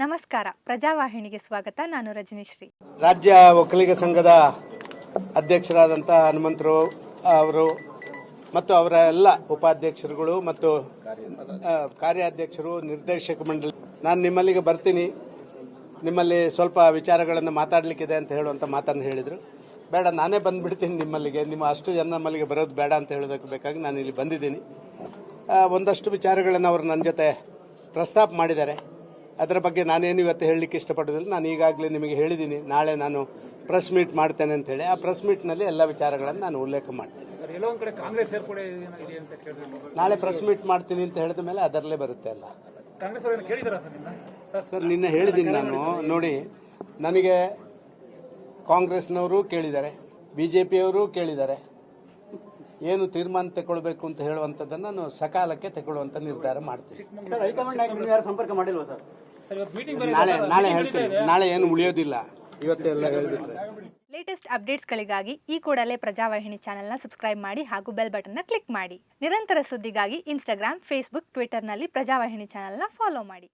ನಮಸ್ಕಾರ, ಪ್ರಜಾವಾಹಿನಿಗೆ ಸ್ವಾಗತ. ನಾನು ರಜನಿಶ್ರೀ. ರಾಜ್ಯ ಒಕ್ಕಲಿಗ ಸಂಘದ ಅಧ್ಯಕ್ಷರಾದಂಥ ಹನುಮಂತರಾವ್ ಅವರು ಮತ್ತು ಅವರ ಎಲ್ಲ ಉಪಾಧ್ಯಕ್ಷರುಗಳು ಮತ್ತು ಕಾರ್ಯಾಧ್ಯಕ್ಷರು, ನಿರ್ದೇಶಕ ಮಂಡಳಿ, ನಾನು ನಿಮ್ಮಲ್ಲಿಗೆ ಬರ್ತೀನಿ, ನಿಮ್ಮಲ್ಲಿ ಸ್ವಲ್ಪ ವಿಚಾರಗಳನ್ನು ಮಾತಾಡಲಿಕ್ಕಿದೆ ಅಂತ ಹೇಳುವಂಥ ಮಾತನ್ನು ಹೇಳಿದರು. ಬೇಡ, ನಾನೇ ಬಂದುಬಿಡ್ತೀನಿ ನಿಮ್ಮಲ್ಲಿಗೆ, ನಿಮ್ಮ ಅಷ್ಟು ಜನ ನಮ್ಮಲ್ಲಿಗೆ ಬರೋದು ಬೇಡ ಅಂತ ಹೇಳೋದಕ್ಕೆ ಬೇಕಾಗಿ ನಾನು ಇಲ್ಲಿ ಬಂದಿದ್ದೀನಿ. ಒಂದಷ್ಟು ವಿಚಾರಗಳನ್ನು ಅವರು ನನ್ನ ಜೊತೆ ಪ್ರಸ್ತಾಪ ಮಾಡಿದ್ದಾರೆ. ಅದರ ಬಗ್ಗೆ ನಾನೇನು ಇವತ್ತು ಹೇಳಲಿಕ್ಕೆ ಇಷ್ಟಪಡೋದಿಲ್ಲ. ನಾನು ಈಗಾಗಲೇ ನಿಮಗೆ ಹೇಳಿದ್ದೀನಿ, ನಾಳೆ ನಾನು ಪ್ರೆಸ್ ಮೀಟ್ ಮಾಡ್ತೇನೆ ಅಂತ ಹೇಳಿ. ಆ ಪ್ರೆಸ್ ಮೀಟ್ನಲ್ಲಿ ಎಲ್ಲ ವಿಚಾರಗಳನ್ನು ನಾನು ಉಲ್ಲೇಖ ಮಾಡ್ತೇನೆ. ನಾಳೆ ಪ್ರೆಸ್ ಮೀಟ್ ಮಾಡ್ತೀನಿ ಅಂತ ಹೇಳಿದ ಮೇಲೆ ಅದರಲ್ಲೇ ಬರುತ್ತೆ ಅಲ್ಲ. ಸರ್, ನಿನ್ನೆ ಹೇಳಿದ್ದೀನಿ ನಾನು. ನೋಡಿ, ನನಗೆ ಕಾಂಗ್ರೆಸ್ನವರು ಕೇಳಿದ್ದಾರೆ, BJPಯವರು ಕೇಳಿದ್ದಾರೆ. ಏನು ತೀರ್ಮಾನ ತಗೊಳ್ಬೇಕು ಅಂತ ಹೇಳುವಂಥದ್ದನ್ನು ನಾನು ಸಕಾಲಕ್ಕೆ ತಗೊಳ್ಳುವಂಥ ನಿರ್ಧಾರ ಮಾಡ್ತೀನಿ. ಸಂಪರ್ಕ ಮಾಡಿಲ್ವಾ ಸರ್? ನಾಳೆ ಹೇಳ್ತೀನಿ. ನಾಳೆ ಏನು ಉಳಿಯೋದಿಲ್ಲ, ಇವತ್ತೆಲ್ಲ ಹೇಳಿಬಿಟ್ರೆ. ಲೇಟೆಸ್ಟ್ ಅಪ್ಡೇಟ್ಸ್ಗಳಿಗಾಗಿ ಈ ಕೂಡಲೇ ಪ್ರಜಾವಾಹಿನಿ ಚಾನೆಲ್ನ ಸಬ್ಸ್ಕ್ರೈಬ್ ಮಾಡಿ ಹಾಗೂ ಬೆಲ್ ಬಟನ್ನ ಕ್ಲಿಕ್ ಮಾಡಿ. ನಿರಂತರ ಸುದ್ದಿಗಾಗಿ ಇನ್ಸ್ಟಾಗ್ರಾಮ್, ಫೇಸ್ಬುಕ್, ಟ್ವಿಟರ್ನಲ್ಲಿ ಪ್ರಜಾವಾಹಿನಿ ಚಾನೆಲ್ನ ಫಾಲೋ ಮಾಡಿ.